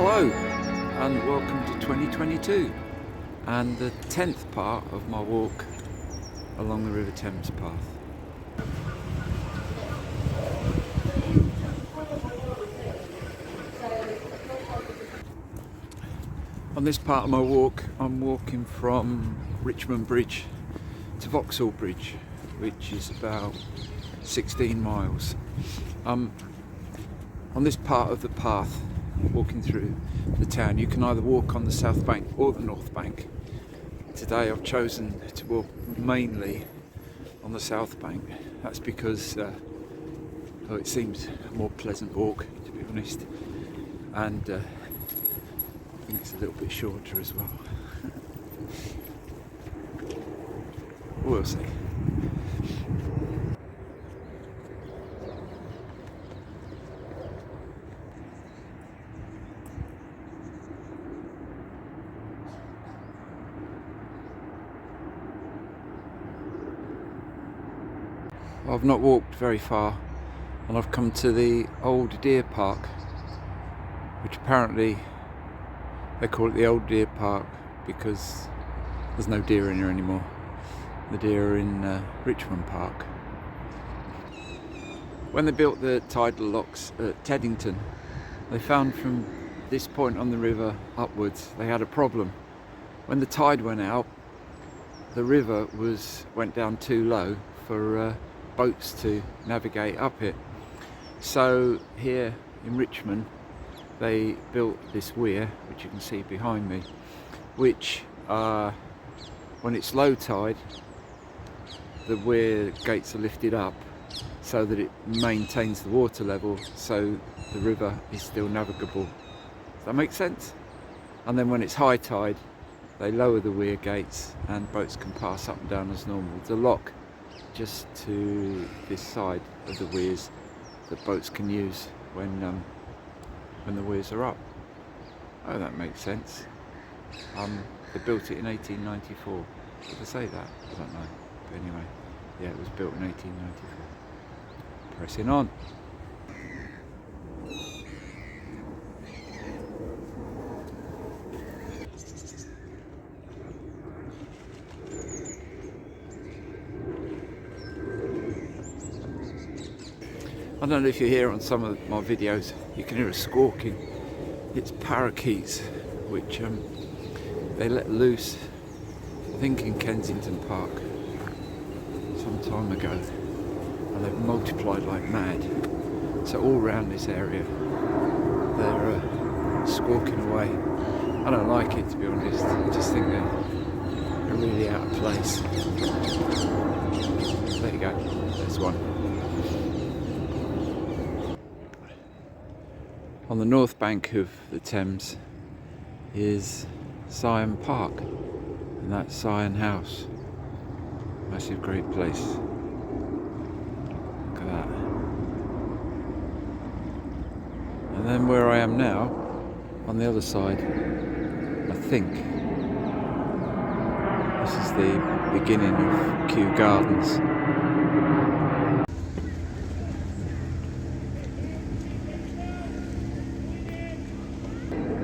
Hello and welcome to 2022 and the 10th part of my walk along the River Thames Path. On this part of my walk I'm walking from Richmond Bridge to Vauxhall Bridge, which is about 16 miles. On this part of the path, walking through the town, you can either walk on the south bank or the north bank. Today I've chosen to walk mainly on the south bank. That's because it seems a more pleasant walk, to be honest, and I think it's a little bit shorter as well. We'll see. I've not walked very far and I've come to the old deer park, which apparently they call it the old deer park because there's no deer in here anymore. The deer are in Richmond Park. When they built the tidal locks at Teddington, they found from this point on the river upwards they had a problem. When the tide went out, the river went down too low for boats to navigate up it. So here in Richmond they built this weir, which you can see behind me, which when it's low tide the weir gates are lifted up so that it maintains the water level so the river is still navigable. Does that make sense? And then when it's high tide they lower the weir gates and boats can pass up and down as normal. The lock just to this side of the weirs that boats can use when the weirs are up. Oh, that makes sense. They built it in 1894. Did I say that? I don't know. But anyway, yeah, it was built in 1894. Pressing on. I don't know if you hear on some of my videos, you can hear a squawking. It's parakeets, which they let loose, I think in Kensington Park, some time ago, and they've multiplied like mad. So all around this area, they're squawking away. I don't like it, to be honest. I just think they're really out of place. There you go, there's one. On the north bank of the Thames is Sion Park, and that's Sion House. Massive, great place. Look at that. And then where I am now, on the other side, I think this is the beginning of Kew Gardens.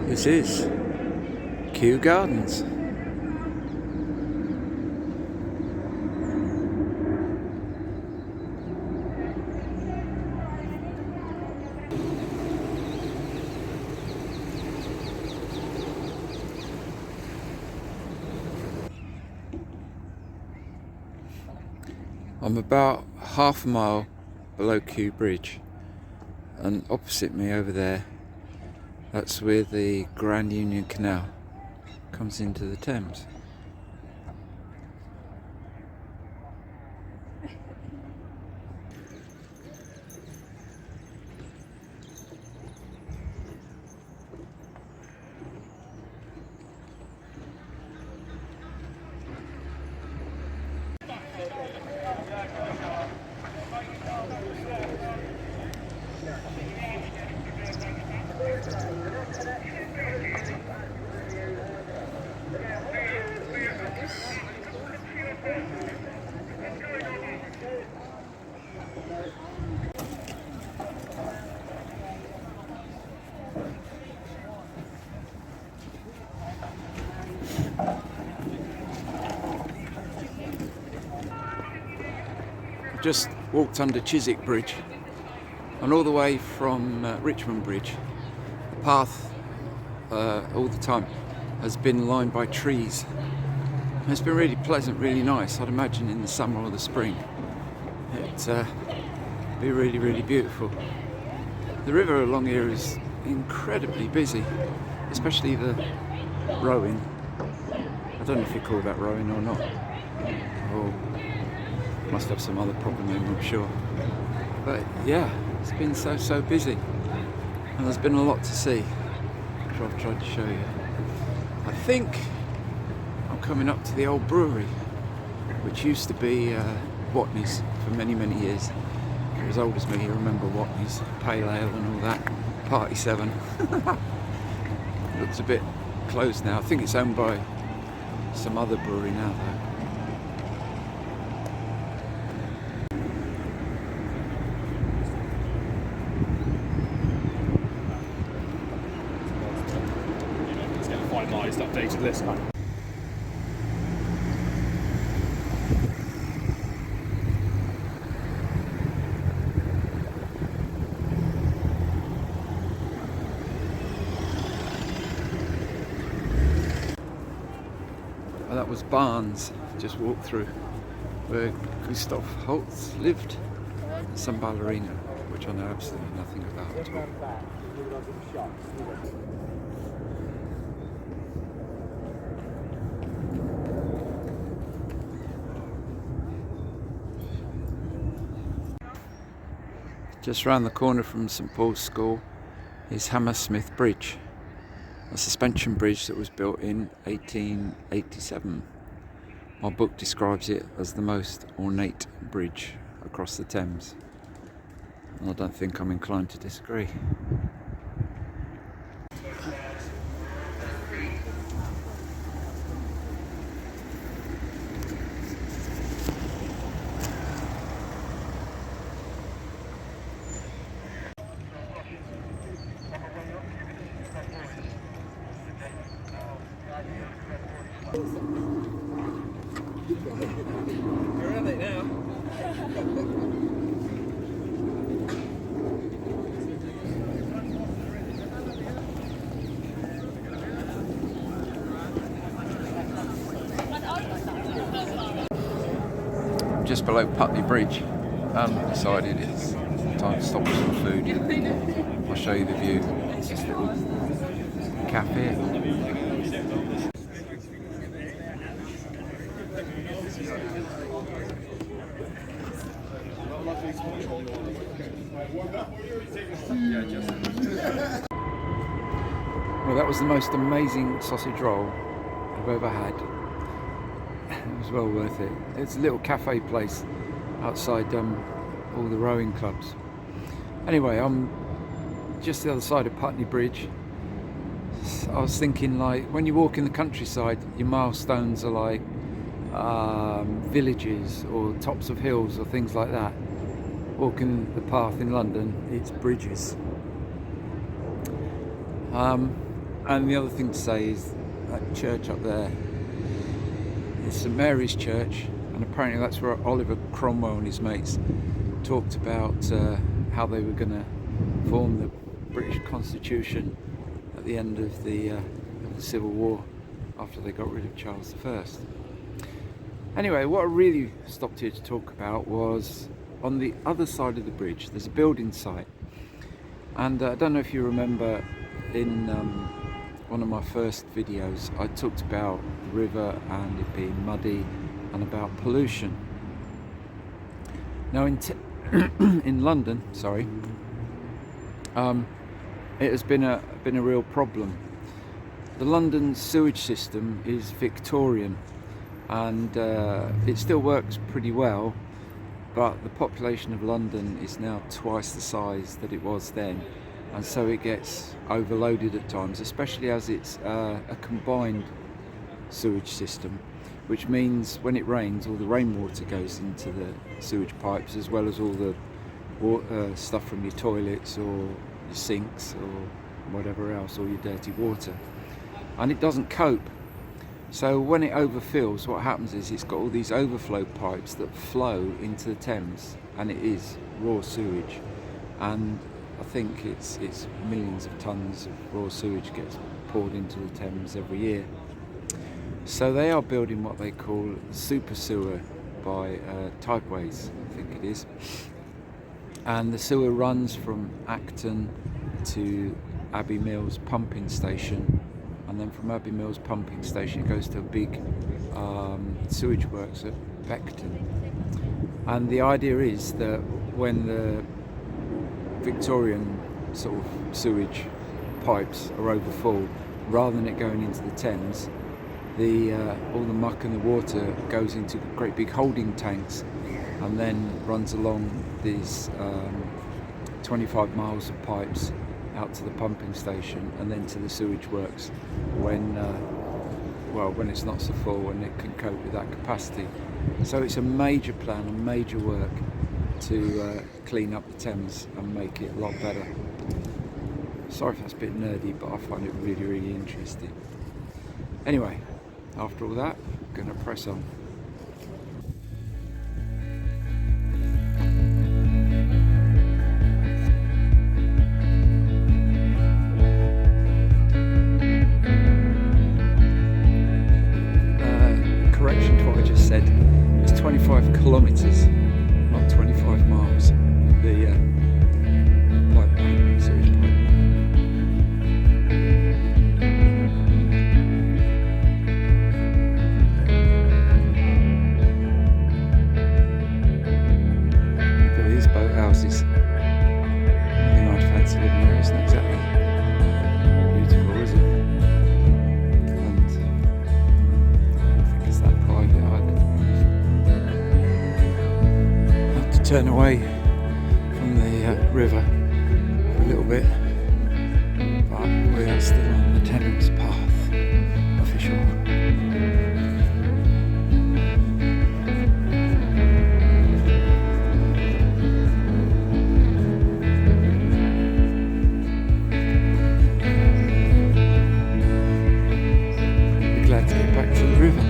This is Kew Gardens. I'm about half a mile below Kew Bridge, and opposite me over there, that's where the Grand Union Canal comes into the Thames. just walked under Chiswick Bridge, and all the way from Richmond Bridge, the path all the time has been lined by trees. It's been really pleasant, really nice. I'd imagine in the summer or the spring it'd be really, really beautiful. The river along here is incredibly busy, especially the rowing. I don't know if you call that rowing or not, or must have some other problem in, I'm sure. But yeah, it's been so busy, and there's been a lot to see, which I've tried to show you. I think I'm coming up to the old brewery, which used to be Watney's for many years. If you're as old as me, you remember Watney's, Pale Ale and all that, Party 7. Looks a bit closed now. I think it's owned by some other brewery now though. Let's get a finalised updated list. That was Barnes, just walked through, where Christoph Holtz lived, some ballerina, which I know absolutely nothing about at all. Just round the corner from St Paul's School is Hammersmith Bridge, a suspension bridge that was built in 1887. My book describes it as the most ornate bridge across the Thames, and I don't think I'm inclined to disagree. You're in it now. Just below Putney Bridge, and decided it's time to stop for some food. I'll show you the view. It's this little cafe. Well, that was the most amazing sausage roll I've ever had. It was well worth it. It's a little cafe place outside all the rowing clubs. Anyway, I'm just the other side of Putney Bridge. I was thinking, like, when you walk in the countryside, your milestones are like villages or tops of hills or things like that. Walking the path in London, it's bridges. And the other thing to say is that church up there, it's St Mary's Church, and apparently that's where Oliver Cromwell and his mates talked about how they were going to form the British Constitution at the end of the Civil War, after they got rid of Charles I. Anyway, what I really stopped here to talk about was on the other side of the bridge there's a building site, and I don't know if you remember in one of my first videos I talked about the river and it being muddy and about pollution. Now in London, sorry, it has been a real problem. The London sewage system is Victorian, and it still works pretty well, but the population of London is now twice the size that it was then, and so it gets overloaded at times, especially as it's a combined sewage system, which means when it rains, all the rainwater goes into the sewage pipes, as well as all the stuff from your toilets or your sinks or whatever else, or your dirty water, and it doesn't cope. So when it overfills, what happens is it's got all these overflow pipes that flow into the Thames, and it is raw sewage, and I think it's millions of tons of raw sewage gets poured into the Thames every year. So they are building what they call super sewer by Tideways, I think it is, and the sewer runs from Acton to Abbey Mills pumping station, and then from Abbey Mills pumping station it goes to a big sewage works at Beckton. And the idea is that when the Victorian sort of sewage pipes are overfull, rather than it going into the Thames, all the muck and the water goes into great big holding tanks and then runs along these 25 miles of pipes out to the pumping station and then to the sewage works when it's not so full and it can cope with that capacity. So it's a major plan and major work to clean up the Thames and make it a lot better. Sorry if that's a bit nerdy, but I find it really, really interesting. Anyway, after all that, I'm going to press on. Correction to what I just said. It's 25 kilometres, not 25 miles. The pipeline, sewage pipeline. Look at these boathouses. Nothing I'd fancy living there, isn't exactly beautiful, is it? And I don't think it's that private either. I have to turn away from the river for a little bit, but we are still on the Thames Path, official. Be glad to get back to the river.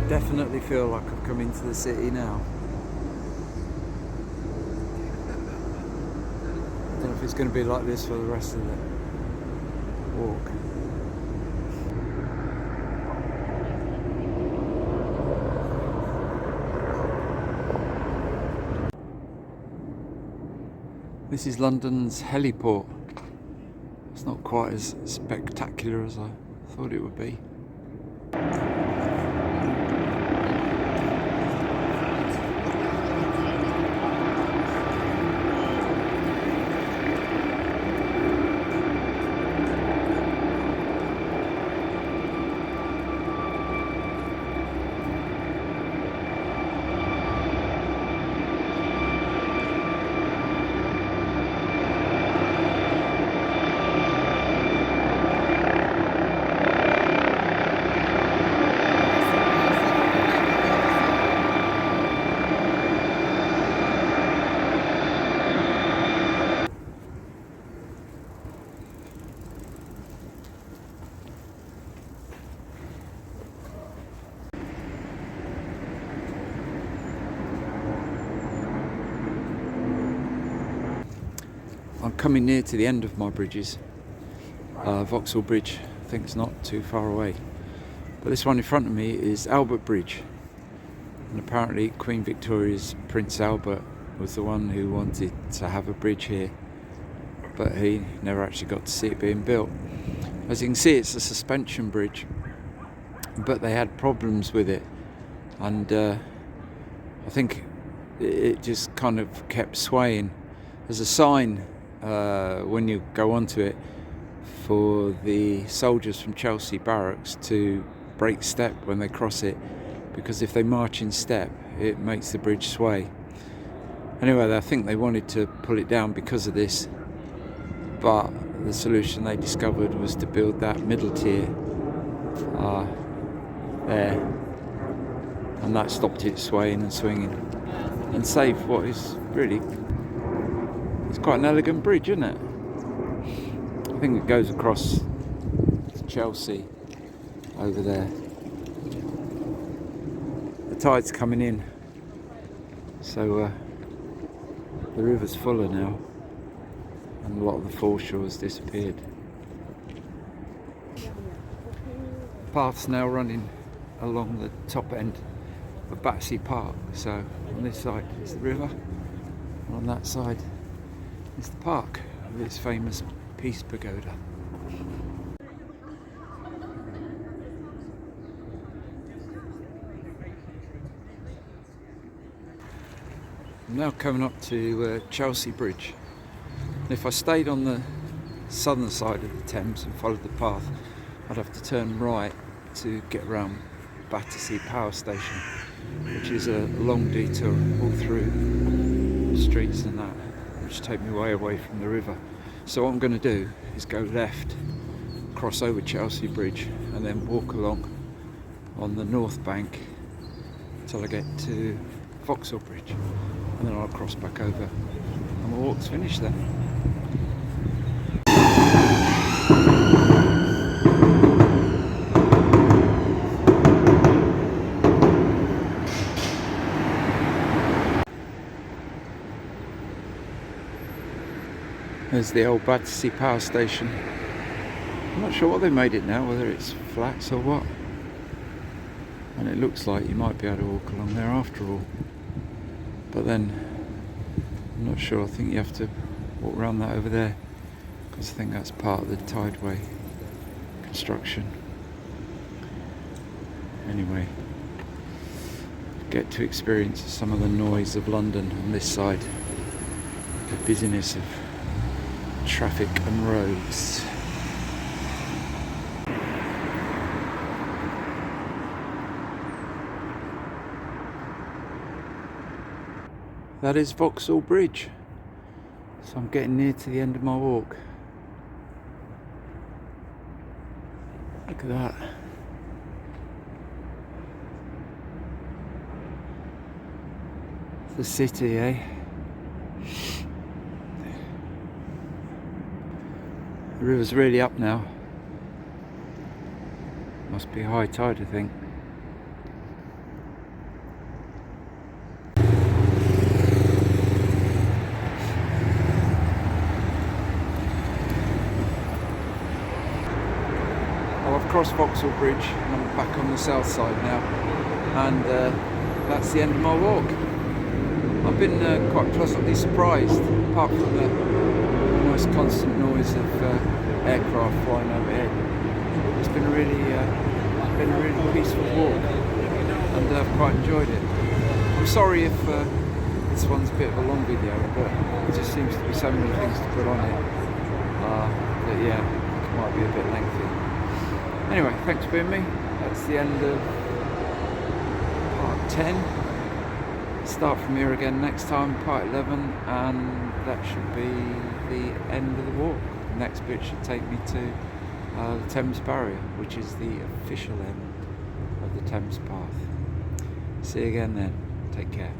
Definitely feel like I've come into the city now. I don't know if it's going to be like this for the rest of the walk. This is London's heliport. It's not quite as spectacular as I thought it would be. I'm coming near to the end of my bridges. Vauxhall Bridge, I think it's not too far away. But this one in front of me is Albert Bridge. And apparently Queen Victoria's Prince Albert was the one who wanted to have a bridge here. But he never actually got to see it being built. As you can see, it's a suspension bridge. But they had problems with it. And I think it just kind of kept swaying. There's a sign when you go onto it for the soldiers from Chelsea Barracks to break step when they cross it, because if they march in step it makes the bridge sway. Anyway, I think they wanted to pull it down because of this, but the solution they discovered was to build that middle tier there, and that stopped it swaying and swinging and saved what is really, it's quite an elegant bridge, isn't it? I think it goes across Chelsea over there. The tide's coming in, so the river's fuller now, and a lot of the foreshore's disappeared. The path's now running along the top end of Battersea Park, so on this side is the river, and on that side is the park with its famous Peace Pagoda. I'm now coming up to Chelsea Bridge. If I stayed on the southern side of the Thames and followed the path, I'd have to turn right to get around Battersea Power Station, which is a long detour all through the streets and that, which take me way away from the river. So what I'm going to do is go left, cross over Chelsea Bridge, and then walk along on the north bank until I get to Vauxhall Bridge, and then I'll cross back over and my walk's finished then. There's the old Battersea Power Station. I'm not sure what they made it now, whether it's flats or what. And it looks like you might be able to walk along there after all. But then, I'm not sure, I think you have to walk around that over there, because I think that's part of the Tideway construction. Anyway, get to experience some of the noise of London on this side, the busyness of traffic and roads. That is Vauxhall Bridge, so I'm getting near to the end of my walk. Look at that. The city, eh? The river's really up now. Must be high tide, I think. Well, I've crossed Vauxhall Bridge and I'm back on the south side now, and that's the end of my walk. I've been quite pleasantly surprised, apart from the almost constant noise of aircraft flying overhead. It's been a really peaceful walk, and I've quite enjoyed it. I'm sorry if this one's a bit of a long video, but there just seems to be so many things to put on it that yeah, it might be a bit lengthy. Anyway, thanks for being me. That's the end of part 10. Start from here again next time, part 11, and that should be the end of the walk. The next bit should take me to the Thames Barrier, which is the official end of the Thames Path. See you again then. Take care.